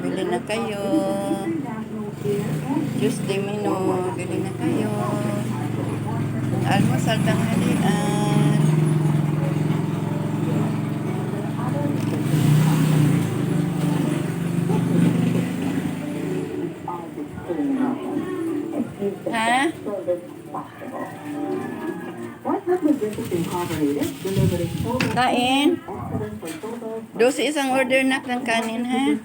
Bili na kayo. Diyos de Mino, bili na kayo. Almusal tanghalian. Ha? Kain? Dosi isang order na ng kanin, ha?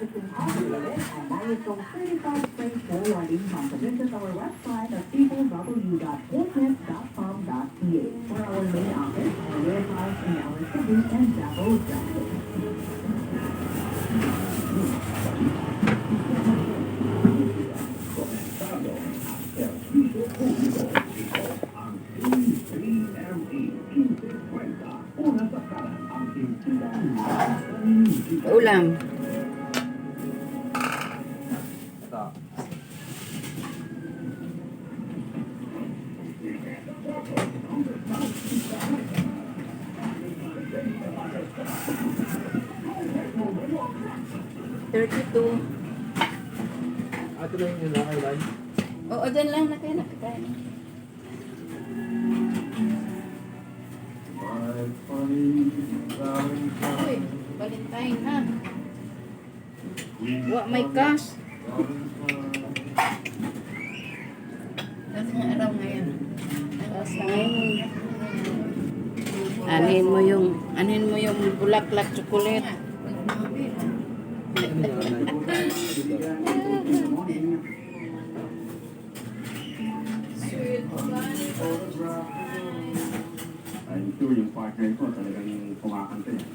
Ulam. $32. Ato lang yun na kailan? Oo, dyan lang na kayo nakakain. Uy, Valentine ha. Wa may cash. Kasi nga araw ngayon. Tapos ngayon. Anhin mo yung bulaklak chocolate. I'm sure yung partner ko talagang kumakanta yan.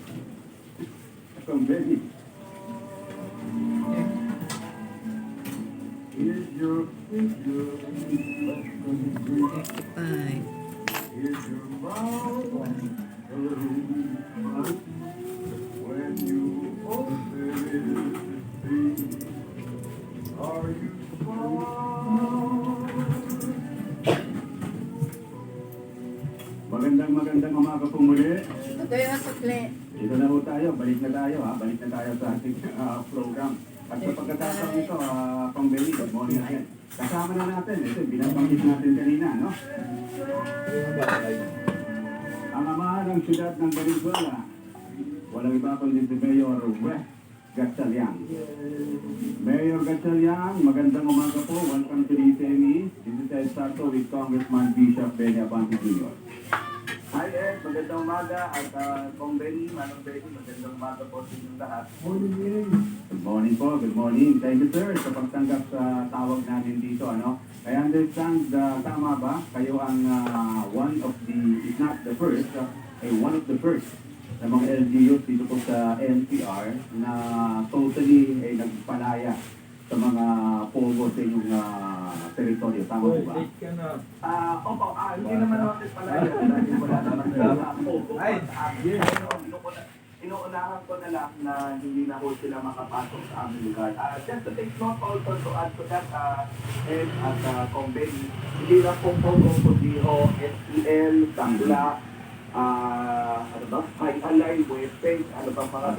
So, baby. Here's your picture. Bye. Here's your mouth. When you open it, are you Magandang umaga po muli. Ito kayo ang sukli. Dito na po tayo, balik na tayo sa ating program. At sa pagkatapos nito, Pangbeli, good morning again. Kasama na natin, ito, binabanggit natin kanina, no? Ang ama ng siyudad ng Valenzuela, walang iba kundi si Mayor Wes Gatchalian. Mayor Gatchalian, magandang umaga po. Welcome to the TME. This is Ed Sarto with Congressman Bishop Benny Abante Jr. Hi Ed, magandang umaga at Kong Benny, Manong Benny, magandang umaga po sa inyong lahat. Good morning po, good morning. Thank you sir sa pagtanggap sa tawag namin dito. I understand, tama ba? Kayo ang one of the, if not the first, one of the first na mga LGUs dito po sa NCR na totally nagpalaya sa mga pogo sa inyong teritoryo. Tama po ba? Opo, hindi naman ako nagpalaya. Dahil wala naman sa pogo. Inuunahan ko na lang na hindi na ho sila makapasok sa aming lugar. Just to take note also to add to that, Ed at Kong Benny, hindi lang pong pogo kundi ho SEL, Tangla, High Alay, Western, mga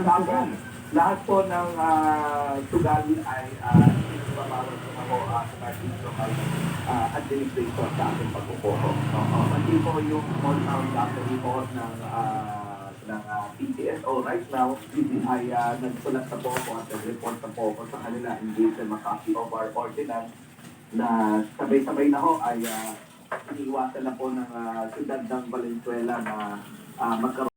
tawag. Lahat po ng sugal ay pinapabawal ko na po sa ating local administrator sa ating pagpupuko. Pati po yung small town lottery po ng PCSO right now ay nagsulat na po ako at nag-report na po ako sa kanila in case na makasi of our ordinance na sabay-sabay na ho ay iniiwasan na po ng siyudad ng Valenzuela na magkaroon